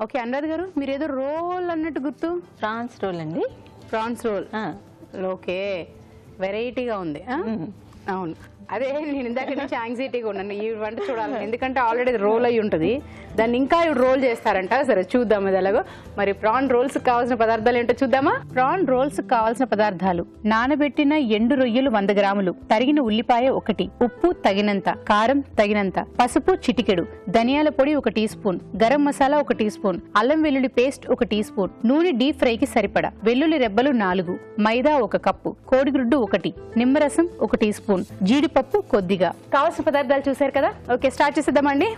Okay Anuradha గారు, మీరు ఏదో రోల్ అన్నట్టు గుర్తు. ఫ్రాన్స్ రోల్ అండి. Prawns roll. ఓకే, వెరైటీగా ఉంది. అవును, అదే నేను ఇందాక నుంచి యాంగ్జైటీగా ఉన్నాను ఈ వంట చూడాలని, ఎందుకంటే ఆల్రెడీ రోల్ అయి ఉంటుంది, దాన్ని ఇంకా రోల్ చేస్తారంట. సరే చూద్దాం అది ఎలాగో. మరి ప్రాన్ రోల్స్ కావాల్సిన పదార్థాలు ఏంటో చూద్దామా. ప్రాన్ రోల్స్ కావాల్సిన పదార్థాలు: నానబెట్టిన ఎండు రొయ్యలు 100 గ్రాములు, తరిగిన ఉల్లిపాయ 1, ఉప్పు తగినంత, కారం తగినంత, పసుపు చిటికెడు, ధనియాల పొడి 1 teaspoon, garam masala 1 teaspoon, అల్లం వెల్లుల్లి పేస్ట్ 1 టీ స్పూన్, నూనె డీప్ ఫ్రై కి సరిపడా, వెల్లుల్లి రెబ్బలు 4, మైదా 1 కప్పు, కోడిగుడ్డు 1, నిమ్మరసం 1 టీ స్పూన్, జీడిపప్పు కొద్దిగా. కావాల్సిన పదార్థాలు చూసారు కదా. ఓకే, స్టార్ట్ చేసేద్దామండి.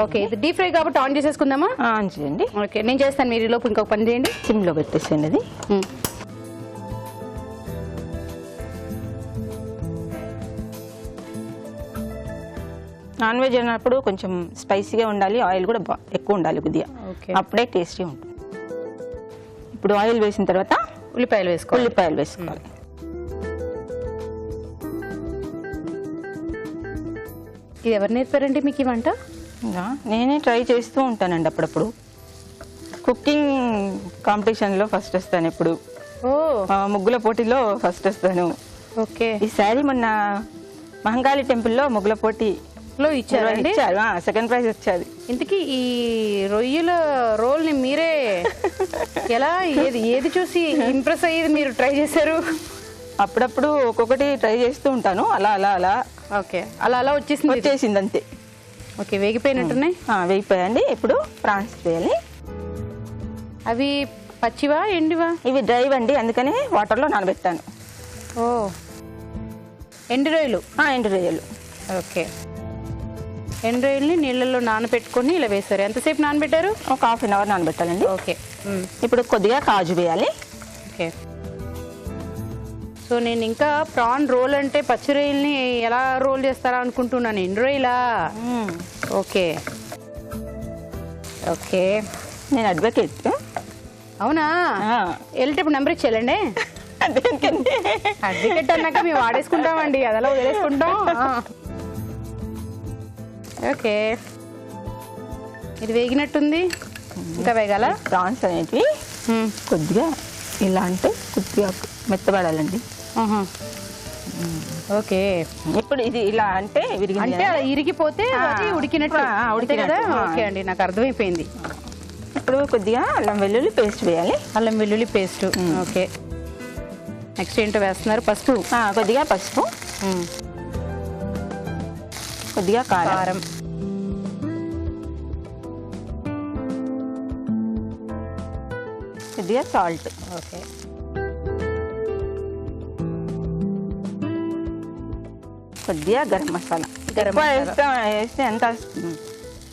ఓకే, ఇది డీప్ ఫ్రై కాబట్టి ఆన్ చేసేసుకుందామా. ఆన్ చేయండి. ఓకే, నేను చేస్తాను, మీరు ఈ లోపు ఇంకొక పని చేయండి. సిమ్ లో పెట్టేసేయండి అది. నాన్ వెజ్ అన్నప్పుడు కొంచెం స్పైసీగా ఉండాలి, ఆయిల్ కూడా ఎక్కువ ఉండాలి కొద్దిగా, అప్పుడే టేస్టీ ఉంటుంది. ఇప్పుడు ఆయిల్ వేసిన తర్వాత ఉల్లిపాయలు వేసుకోవాలి. ఇది ఎవరు నేర్పారండి మీకు ఈ వంట? నేనే ట్రై చేస్తూ ఉంటానండి అప్పుడప్పుడు. కుకింగ్ కాంపిటీషన్లో ఫస్ట్ వస్తాను, ఎప్పుడు ముగ్గుల పోటీలో ఫస్ట్ వస్తాను. ఓకే, ఈసారి మొన్న మహంకాళి టెంపుల్లో ముగ్గుల పోటీలో ఇచ్చారు, సెకండ్ ప్రైజ్ వచ్చాది. ఇంతకీ ఈ రొయ్యల రోల్ ని మీరే ఎలా ఏది చూసి ఇంప్రెస్ అయ్యేది మీరు ట్రై చేశారు? అప్పుడప్పుడు ఒక్కొక్కటి ట్రై చేస్తూ ఉంటాను, అలా అలా అలా. ఓకే, అలా అలా వచ్చేసింది అంతే. ఓకే, వేగిపోయినట్టున్నాయి. వేగిపోయండి. ఇప్పుడు ప్రాన్స్ వేయాలి. అవి పచ్చివా ఎండివా? ఇవి డ్రైవ్ అండి, అందుకని వాటర్లో నానబెట్టాను. ఓ, ఎండు రొయ్యలు. ఎండు రొయ్యలు. ఓకే, ఎండు రొయ్యల్ని నీళ్ళల్లో నానబెట్టుకొని ఇలా వేస్తారు. ఎంతసేపు నానబెట్టారు? ఒక ½ అన్ అవర్ నానబెట్టాలండి. ఓకే, ఇప్పుడు కొద్దిగా కాజు వేయాలి. ఓకే, సో నేను ఇంకా ప్రాన్ రోల్ అంటే పచ్చి రొయ్యల్ని ఎలా రోల్ చేస్తారా అనుకుంటున్నాను. ఎండు రొయ్యలా? ఓకే ఓకే, నేను అడ్వకేట్. అవునా? వెళ్ళేటప్పుడు నెంబర్ ఇచ్చేయాలండి. అడ్వకేట్ అన్నాక మేము వాడేసుకుంటామండి, అదలా వదిలేసుకుంటాం. ఓకే, ఇది వేగినట్టుంది, ఇంకా వేగాల. ప్రాన్స్ అనేటివి కొద్దిగా ఇలా అంటే కొద్దిగా మెత్తబడాలండి. ఓకే, ఇప్పుడు ఇది ఇలా అంటే అంటే అలా ఇరిగిపోతే ఉడికినట్టు. ఓకే అండి, నాకు అర్థమైపోయింది. ఇప్పుడు కొద్దిగా అల్లం వెల్లుల్లి పేస్ట్ వేయాలి. అల్లం వెల్లుల్లి పేస్ట్. ఓకే, నెక్స్ట్ ఏంటో వేస్తున్నారు? పసుపు. కొద్దిగా పసుపు, కొద్దిగా కారం, కొద్దిగా సాల్ట్. ఓకే, కొద్దిగా గరం మసాలా. వేస్తే అంత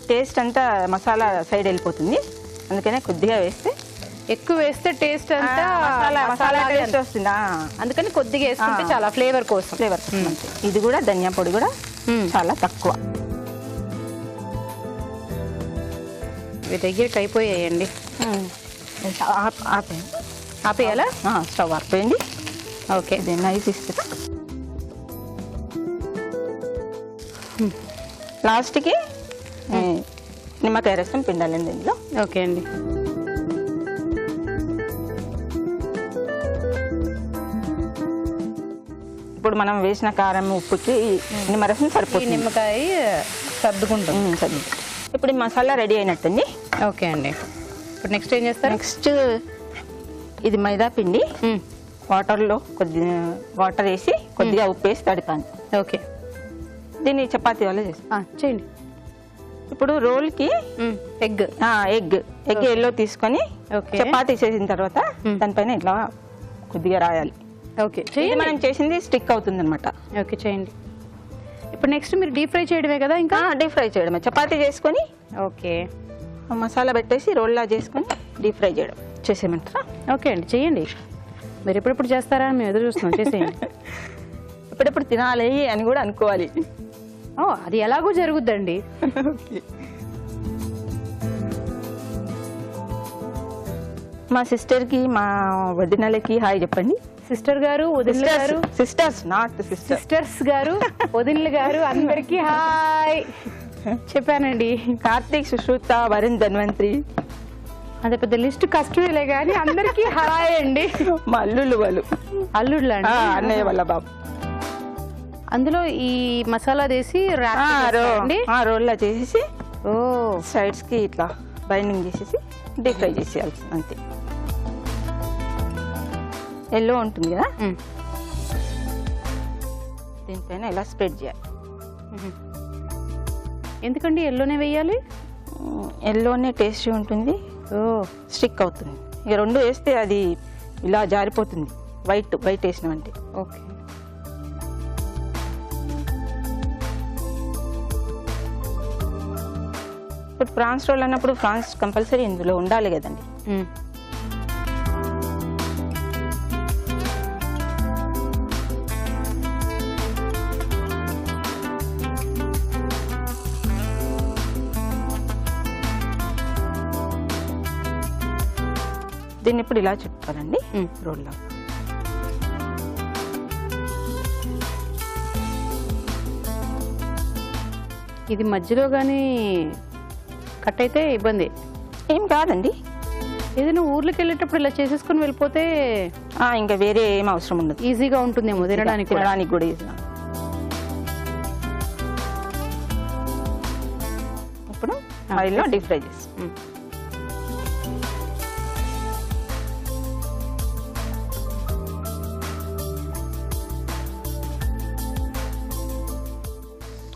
టేస్ట్ అంతా మసాలా సైడ్ వెళ్ళిపోతుంది, అందుకనే కొద్దిగా వేస్తే. ఎక్కువ వేస్తే టేస్ట్ అంతా మసాలా టేస్ట్ వస్తుందా, అందుకని కొద్దిగా వేసుకుంటే చాలా ఫ్లేవర్ కోసం. ఇది కూడా ధనియా పొడి కూడా చాలా తక్కువ. మీ దగ్గరికి అయిపోయాయండి. ఆపేయాలా? స్టవ్ ఆపేయండి. ఓకే, నైఫ్ ఇస్తా. లాస్ట్కి నిమ్మకాయ రసం పిండాలండి ఇందులో. ఓకే అండి, ఇప్పుడు మనం వేసిన కారం ఉప్పుకి నిమ్మరసం సరిపోతుంది. నిమ్మకాయ సర్దుకుంటుంది. ఇప్పుడు ఈ మసాలా రెడీ అయినట్టండి. ఓకే అండి, ఇప్పుడు నెక్స్ట్ ఏం చేస్తారు? నెక్స్ట్ ఇది మైదా పిండి వాటర్లో కొద్దిగా వాటర్ వేసి కొద్దిగా ఉప్పు వేసి తడిపాను. ఓకే, దీన్ని చపాతీ వల్ల చేయండి. ఇప్పుడు రోల్కి ఎగ్ ఎల్లో తీసుకొని చపాతీ చేసిన తర్వాత దానిపైన ఇట్లా కొద్దిగా రాయాలి. ఓకే, మనం చేసింది స్టిక్ అవుతుంది అనమాట. ఓకే, చేయండి. ఇప్పుడు నెక్స్ట్ మీరు డీప్ ఫ్రై చేయడమే కదా? ఇంకా డీప్ ఫ్రై చేయడమే. చపాతీ చేసుకొని ఓకే మసాలా పెట్టేసి రోల్లా చేసుకొని డీప్ ఫ్రై చేయడం చేసేయమంటారా? ఓకే అండి, చెయ్యండి. మీరు ఎప్పుడెప్పుడు చేస్తారా? మేము ఎదురు చూస్తున్నాం, చేసేయండి. ఎప్పుడెప్పుడు తినాలి అని కూడా అనుకోవాలి. అది ఎలాగో జరుగుద్దండి. మా సిస్టర్కి మా వదినలకి హాయ్ చెప్పండి. సిస్టర్ గారు, వదిన గారు, సిస్టర్స్ నాట్ సిస్టర్స్ గారు, వదినలు గారు, అందరికీ హాయ్ చెప్పానండి. కార్తీక్, సుశ్రుత, వరుణ్, ధన్వంత్రి, అదే పెద్ద లిస్ట్ కష్టమేలే కానీ అందరికీ హాయ్ అండి. మా అల్లుళ్ళు అందరికీ హాయ్ అండి. మా అల్లుళ్ళు వాళ్ళు అల్లుళ్ళ అన్నయ్య వాళ్ళ బాబు. అందులో ఈ మసాలా వేసి రోల్లా చేసేసి సైడ్స్ కి ఇట్లా బైండింగ్ చేసేసి డీప్ ఫ్రై చేసేయాలి అంతే. ఎల్లో ఉంటుంది కదా, దీనిపైన ఇలా స్ప్రెడ్ చేయాలి. ఎందుకండి ఎల్లోనే వేయాలి? ఎల్లోనే టేస్టీ ఉంటుంది, స్టిక్ అవుతుంది. ఇక రెండు వేస్తే అది ఇలా జారిపోతుంది, వైట్ వేసినామంటే. ఓకే. ఇప్పుడు ప్రాన్స్ రోల్ అన్నప్పుడు ప్రాన్స్ కంపల్సరీ ఇందులో ఉండాలి కదండి. దీన్ని ఇప్పుడు ఇలా చుట్టుకోవాలండి రోల్లో. ఇది మధ్యలో కానీ కట్ అయితే ఇబ్బంది ఏం కాదండి. ఏదైనా ఊర్లోకి వెళ్ళేటప్పుడు ఇలా చేసేసుకుని వెళ్ళిపోతే ఇంకా వేరే ఏం అవసరం ఉండదు, ఈజీగా ఉంటుందేమో తినడానికి కూడా ఈజీగా. ఇప్పుడు ఆయిల్లో డీప్ ఫ్రై చేసి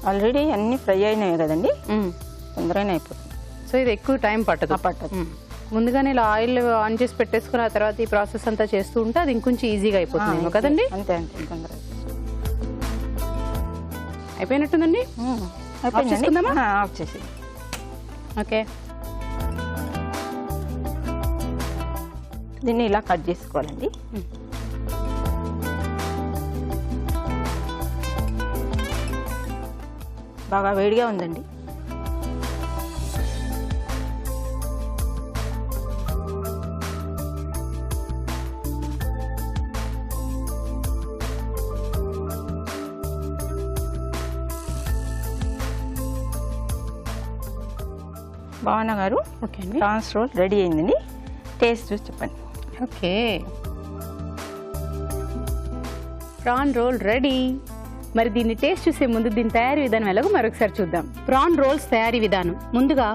ఆల్రెడీ అన్ని ఫ్రై అయినాయి కదండి, తొందరగానే అయిపోతుంది. సో ఇది ఎక్కువ టైం పట్టదు. ముందుగానే ఇలా ఆయిల్ ఆన్ చేసి పెట్టేసుకుని ఆ తర్వాత ఈ ప్రాసెస్ అంతా చేస్తూ ఉంటే అది ఇంకొంచెం ఈజీగా అయిపోతుంది కదండి. అంతే అంతే, తొందరగా అయిపోయినట్టుందండి. ఆఫ్ చేసి ఓకే. దీన్ని ఇలా కట్ చేసుకోవాలండి. బాగా వేడిగా ఉందండి. భావన గారు, ఓకే అండి, ప్రాన్స్ రోల్ రెడీ అయిందండి. టేస్ట్ చూసి చెప్పండి. Okay, prawn roll ready. మరి దీన్ని టేస్ట్ చూసే ముందు దీని తయారీ విధానం ఎలాగో మరొకసారి చూద్దాం. ప్రాన్ రోల్స్ తయారీ విధానం: ముందుగా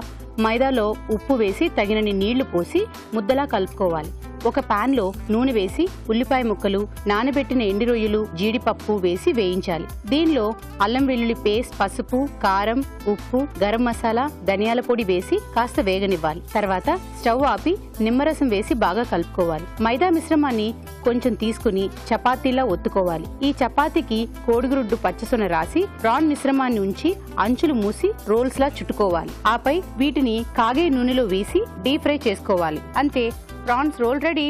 మైదాలో ఉప్పు వేసి తగినన్ని నీళ్లు పోసి ముద్దలా కలుపుకోవాలి. ఒక పాన్ లో నూనె వేసి ఉల్లిపాయ ముక్కలు, నానబెట్టిన ఎండు రొయ్యలు, జీడిపప్పు వేసి వేయించాలి. దీనిలో అల్లం వెల్లుల్లి పేస్ట్, పసుపు, కారం, ఉప్పు, గరం మసాలా, ధనియాల పొడి వేసి కాస్త వేగనివ్వాలి. తర్వాత స్టవ్ ఆపి నిమ్మరసం వేసి బాగా కలుపుకోవాలి. మైదా మిశ్రమాన్ని కొంచెం తీసుకుని చపాతీలా ఒత్తుకోవాలి. ఈ చపాతీకి కోడిగుడ్డు పచ్చసొన రాసి ప్రాన్ మిశ్రమాన్ని ఉంచి అంచులు మూసి రోల్స్ లా చుట్టుకోవాలి. ఆపై వీటిని కాగే నూనెలో వేసి డీప్ ఫ్రై చేసుకోవాలి. అంతే, ప్రాన్స్ రోల్ రెడీ.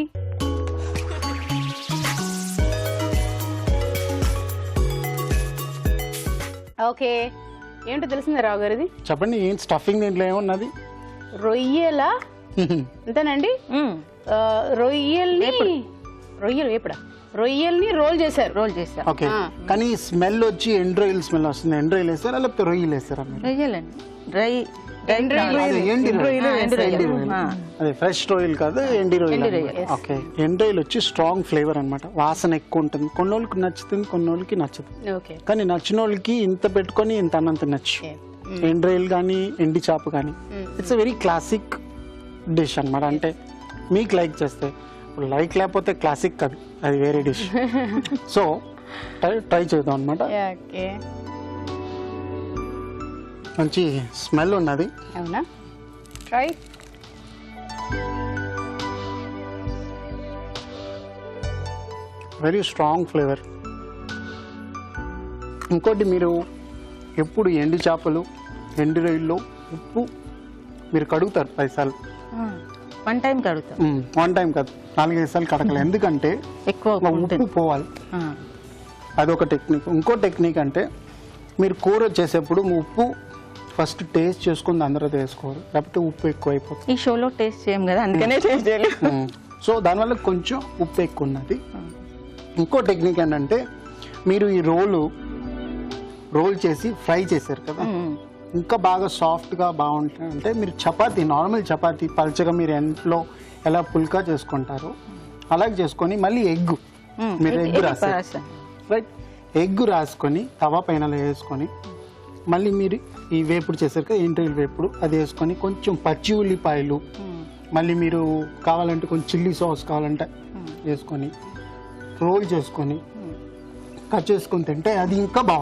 ఓకే, ఏంటో తెలిసిందా రావు గారు? ఇది చెప్పండి, ఏంటి స్టఫింగ్ దీంట్లో ఏమున్నది? రొయ్యల అంతేనండి. రొయ్యల్ని రోల్ చేశారు. ఓకే, కానీ స్మెల్ వచ్చి ఎండ్ రొయ్యల స్మెల్ వస్తుంది. ఎండ్ రొయ్యలు వేస్తారా లేకపోతే రొయ్యలు వేస్తారా? రొయ్యలండి, అదే ఫ్రెష్ రొయ్యలు కాదు, ఎండి రొయ్యలు. ఓకే, ఎండి రొయ్యలు వచ్చి స్ట్రాంగ్ ఫ్లేవర్ అన్నమాట, వాసన ఎక్కువ ఉంటుంది. కొన్ని వాళ్ళకి నచ్చుతుంది, కొన్ని వాళ్ళకి నచ్చదు. కానీ నచ్చిన వాళ్ళకి ఇంత పెట్టుకొని ఇంత అన్నంత నచ్చు. ఎండి రొయ్యలు కానీ ఎండి చేప కానీ ఇట్స్ వెరీ క్లాసిక్ డిష్ అన్నమాట. అంటే మీకు లైక్ చేస్తే, లైక్ లేకపోతే క్లాసిక్ కాదు, అది వేరే డిష్. సో ట్రై చేద్దాం అన్నమాట. మంచి స్మెల్ ఉన్నది. అవునా, ట్రై. Very strong flavour. ఇంకోటి, మీరు ఎప్పుడు ఎండు చేపలు, ఎండు రొయ్యల్లో ఉప్పు మీరు కడుగుతారు 10 సార్లు. వన్ టైం కడుగుతారు. వన్ టైం కాదు, 4-5 సార్లు కడగలేదు. ఎందుకంటే ఎక్కువ ఉప్పు పోవాలి. అదొక టెక్నిక్. ఇంకో టెక్నిక్ అంటే, మీరు కూర చేసేప్పుడు ఉప్పు ఫస్ట్ టేస్ట్ చేసుకుని అందరూ వేసుకోవాలి, లేకపోతే ఉప్పు ఎక్కువ అయిపోతుంది. ఈ షోలో టేస్ట్ చేయం కదా, అందుకనే టేస్ట్ చేయలేదు. సో దానివల్ల కొంచెం ఉప్పు ఎక్కువ ఉన్నది. ఇంకో టెక్నిక్ ఏంటంటే, మీరు ఈ రోల్ చేసి ఫ్రై చేశారు కదా, ఇంకా బాగా సాఫ్ట్గా బాగుంటుంది అంటే మీరు చపాతీ నార్మల్ చపాతీ పల్చగా మీరు ఎంట్లో ఎలా పుల్కా చేసుకుంటారో అలాగే చేసుకొని మళ్ళీ ఎగ్ మీరు ఎగ్ రాస్తారు రైట్, ఎగ్ రాసుకొని తవా పైన వేసుకొని మళ్ళీ మీరు ఈ వేపుడు చేశారు కదా ఎండ్రాయిల్ వేపుడు అది వేసుకొని కొంచెం పచ్చి ఉల్లిపాయలు మళ్ళీ మీరు కావాలంటే కొంచెం చిల్లీ సాస్ కావాలంటే వేసుకొని రోల్ చేసుకొని కట్ చేసుకొని తింటే అది ఇంకా బాగుంటుంది.